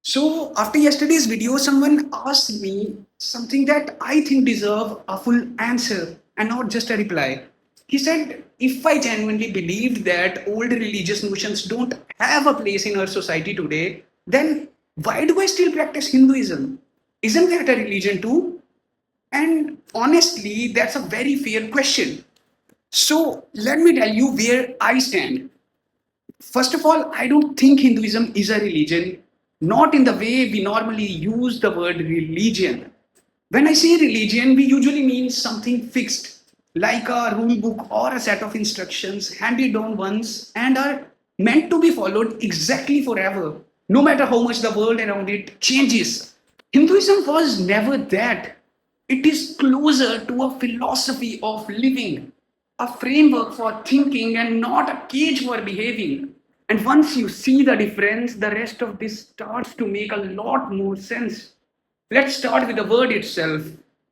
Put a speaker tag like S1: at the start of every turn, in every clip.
S1: So after yesterday's video, someone asked me something that I think deserve a full answer and not just a reply. He said, if I genuinely believed that old religious notions don't have a place in our society today, then why do I still practice Hinduism? Isn't that a religion too? And honestly, that's a very fair question. So let me tell you where I stand. First of all, I don't think Hinduism is a religion, not in the way we normally use the word religion. When I say religion, we usually mean something fixed, like a rule book or a set of instructions handed down once and are meant to be followed exactly forever, no matter how much the world around it changes. Hinduism was never that. It is closer to a philosophy of living, a framework for thinking, and not a cage for behaving. And once you see the difference, the rest of this starts to make a lot more sense. Let's start with the word itself.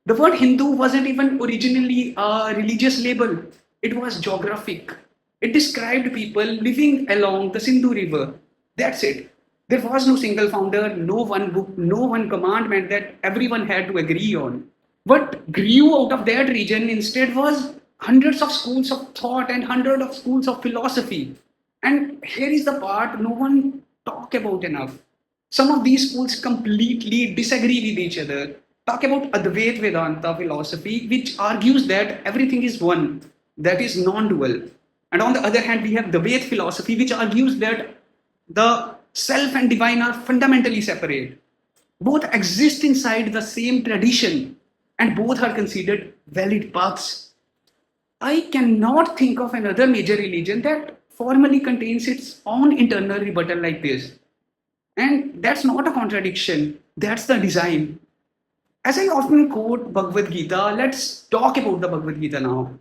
S1: The word Hindu wasn't even originally a religious label, it was geographic. It described people living along the Sindhu River. That's it. There was no single founder, no one book, no one commandment that everyone had to agree on. What grew out of that region instead was hundreds of schools of thought and hundreds of schools of philosophy. And here is the part no one talk about enough. Some of these schools completely disagree with each other. Talk about Advaita Vedanta philosophy, which argues that everything is one, that is non-dual. And on the other hand, we have Dvait philosophy, which argues that the self and divine are fundamentally separate. Both exist inside the same tradition, and both are considered valid paths. I cannot think of another major religion that formally contains its own internal rebuttal like this. And that's not a contradiction, that's the design. As I often quote Bhagavad Gita, let's talk about the Bhagavad Gita now.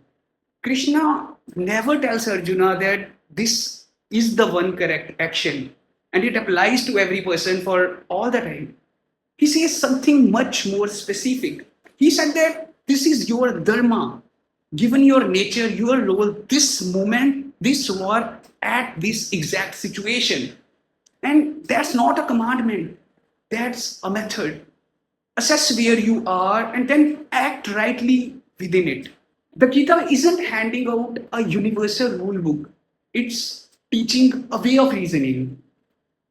S1: Krishna never tells Arjuna that this is the one correct action and it applies to every person for all the time. He says something much more specific. He said that this is your dharma, given your nature, your role, this moment, this war, at this exact situation. And that's not a commandment, that's a method. Assess where you are and then act rightly within it. The Gita isn't handing out a universal rule book, it's teaching a way of reasoning.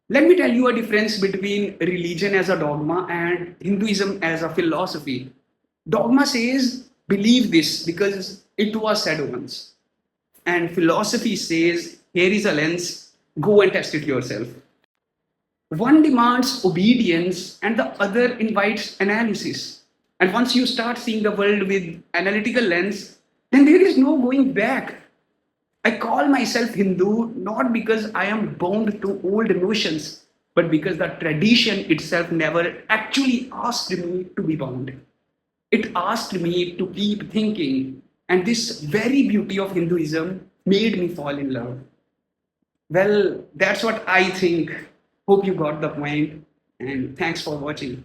S1: Let me tell you a difference between religion as a dogma and Hinduism as a philosophy. Dogma says, believe this because it was said once. And philosophy says, here is a lens, go and test it yourself. One demands obedience and the other invites analysis. And once you start seeing the world with analytical lens, then there is no going back. I call myself Hindu not because I am bound to old notions, but because the tradition itself never actually asked me to be bound. It asked me to keep thinking, and this very beauty of Hinduism made me fall in love. Well, that's what I think. Hope you got the point, and thanks for watching.